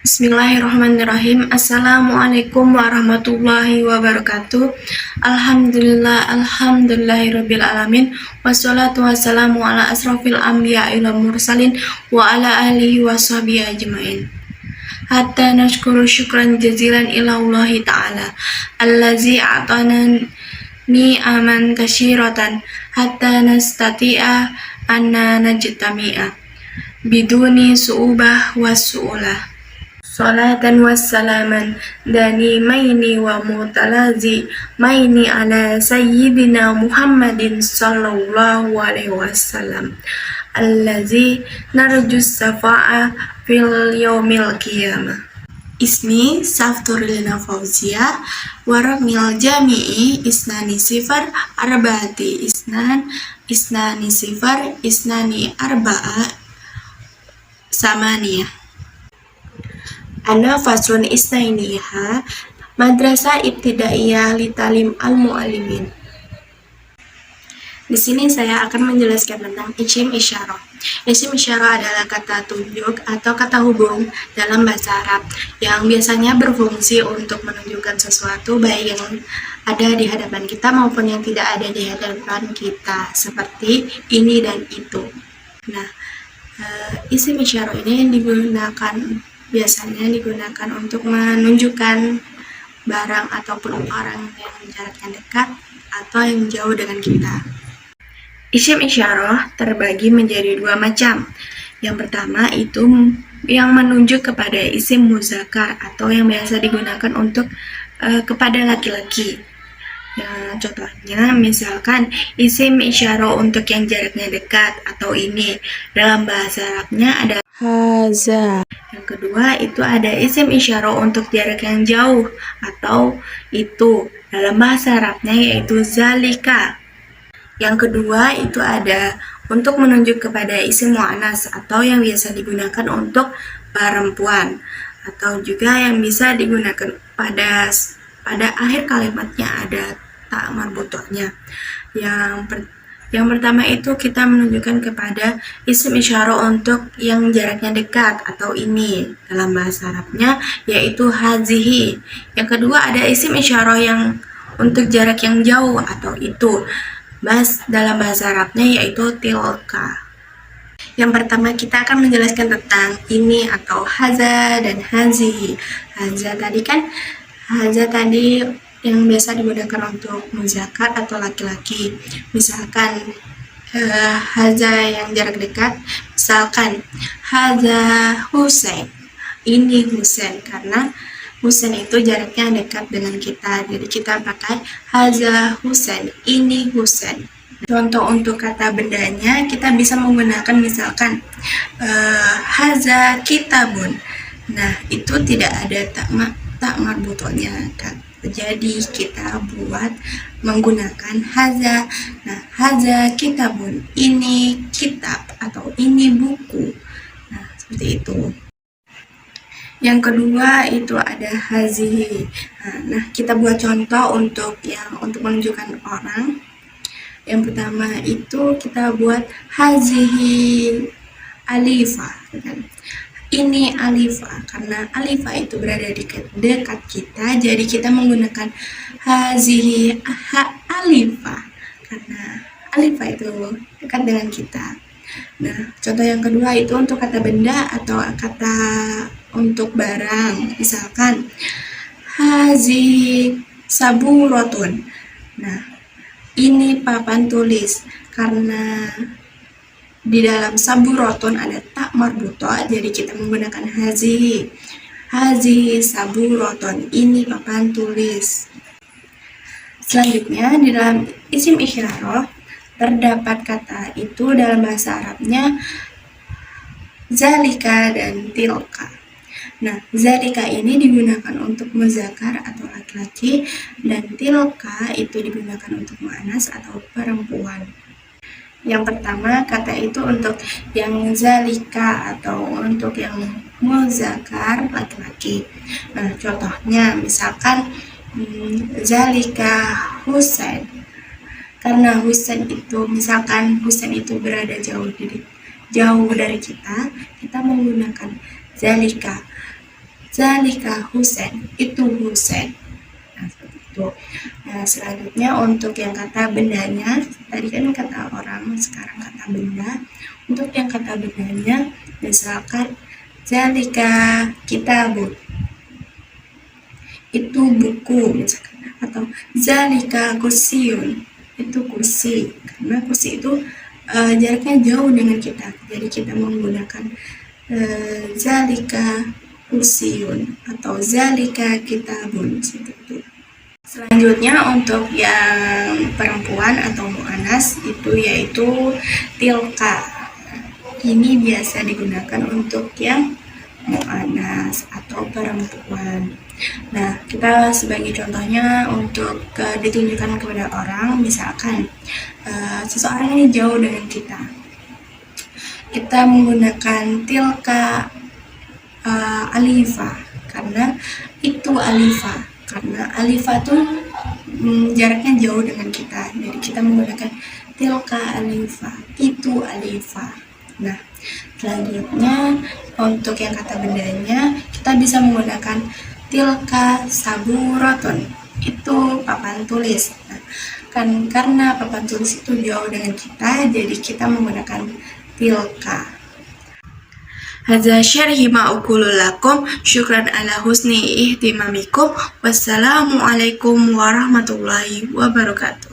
Bismillahirrahmanirrahim. Assalamualaikum warahmatullahi wabarakatuh. Alhamdulillahirabbil alamin. Wassalatu wassalamu ala asrofil anbiya'i wal mursalin wa ala alihi washabihi ajmain. Hatta nashkuru syukran jazilan ila Allah ta'ala allazi a'tana ni'aman kasyiratan hatta nastati'a anna najtami'a biduni su'ubah wa su'ulah. Salatan wassalaman dani maini wa mutalazi maini ala sayyidina Muhammadin sallallahu alaihi wasallam allazi narjus safa'a fil yaumil qiyamah. Ismi Safturlina Fauzia waramil jami'i isnani sifar arbaati isnani sifar isnani arba'a samaniyah. Ana faslun isnainiha Madrasah Ibtidaiyah Litalim Al-Mu'allimin. Di sini saya akan menjelaskan tentang isim isyarah. Isim isyarah adalah kata tunjuk atau kata hubung dalam bahasa Arab yang biasanya berfungsi untuk menunjukkan sesuatu baik yang ada di hadapan kita maupun yang tidak ada di hadapan kita, seperti ini dan itu. Nah, isim isyarah ini biasanya digunakan untuk menunjukkan barang ataupun orang yang jaraknya dekat atau yang jauh dengan kita. Isim isyarah terbagi menjadi dua macam. Yang pertama itu yang menunjuk kepada isim muzakkar atau yang biasa digunakan untuk kepada laki-laki. Contohnya misalkan isim isyarah untuk yang jaraknya dekat atau ini. Dalam bahasa Arabnya ada haza. Yang kedua itu ada isim isyarah untuk jarak yang jauh atau itu. Dalam bahasa Arabnya yaitu zalika. Yang kedua itu ada untuk menunjuk kepada isim mu'annas atau yang biasa digunakan untuk perempuan atau juga yang bisa digunakan pada akhir kalimatnya ada ta marbutohnya. Yang pertama itu kita menunjukkan kepada isim isyarah untuk yang jaraknya dekat atau ini dalam bahasa Arabnya yaitu hazihi. Yang kedua ada isim isyarah yang untuk jarak yang jauh atau itu. Dalam bahasa Arabnya yaitu tilka. Yang pertama kita akan menjelaskan tentang ini atau haza dan hazihi. Haza tadi yang biasa digunakan untuk muzakkar atau laki-laki. Misalkan haza yang jarak dekat, misalkan haza Husain, ini Husain, karena Husain itu jaraknya dekat dengan kita, jadi kita pakai haza Husain, ini Husain. Contoh untuk kata bendanya kita bisa menggunakan misalkan haza kitabun. Nah itu tidak ada tak marbutohnya kan. Jadi kita buat menggunakan haza. Nah, haza kitabun, ini kitab atau ini buku. Nah, seperti itu. Yang kedua itu ada hazihi. Nah, kita buat contoh untuk menunjukkan orang. Yang pertama itu kita buat hazihi alifah, kan? Ini alifah, karena alifah itu berada dekat kita, jadi kita menggunakan hazihi alifah karena alifah itu dekat dengan kita. Nah, contoh yang kedua itu untuk kata benda atau kata untuk barang, misalkan hazihi saburatun. Nah, ini papan tulis, karena di dalam saburoton ada tak marbuto, jadi kita menggunakan hazihi saburoton, ini papan tulis. Selanjutnya di dalam isim isyarah terdapat kata itu dalam bahasa Arabnya zalika dan tilka. Nah, zalika ini digunakan untuk muzakkar atau laki-laki dan tilka itu digunakan untuk mu'annas atau perempuan. Yang pertama kata itu untuk yang zalika atau untuk yang muzakkar laki-laki. Nah, contohnya misalkan zalika Husain. Karena Husain itu misalkan Husain itu berada jauh dari kita menggunakan zalika. Zalika Husain, itu Husain. Nah, seperti itu. Nah, selanjutnya untuk yang kata bendanya, tadi kan kata orang, sekarang kata benda. Untuk yang kata bendanya, misalkan zalika kitabun, itu buku misalkan, atau zalika kursiyun, itu kursi, karena kursi itu jaraknya jauh dengan kita, jadi kita menggunakan zalika kursiyun atau zalika kitabun, seperti itu. Selanjutnya untuk yang perempuan atau mu'anas itu yaitu tilka. Ini biasa digunakan untuk yang mu'anas atau perempuan. Nah, kita sebagai contohnya untuk ditunjukkan kepada orang, misalkan seseorang ini jauh dengan kita menggunakan tilka alifa, karena itu alifa, karena alifa tuh jaraknya jauh dengan kita, jadi kita menggunakan tilka alifa, itu alifa. Nah, selanjutnya untuk yang kata bendanya, kita bisa menggunakan tilka saburoton, itu papan tulis. Nah, kan karena papan tulis itu jauh dengan kita, jadi kita menggunakan tilka. Hadza syarhi ma uqulu lakum, syukran ala husni ihtimamikum. Wassalamualaikum warahmatullahi wabarakatuh.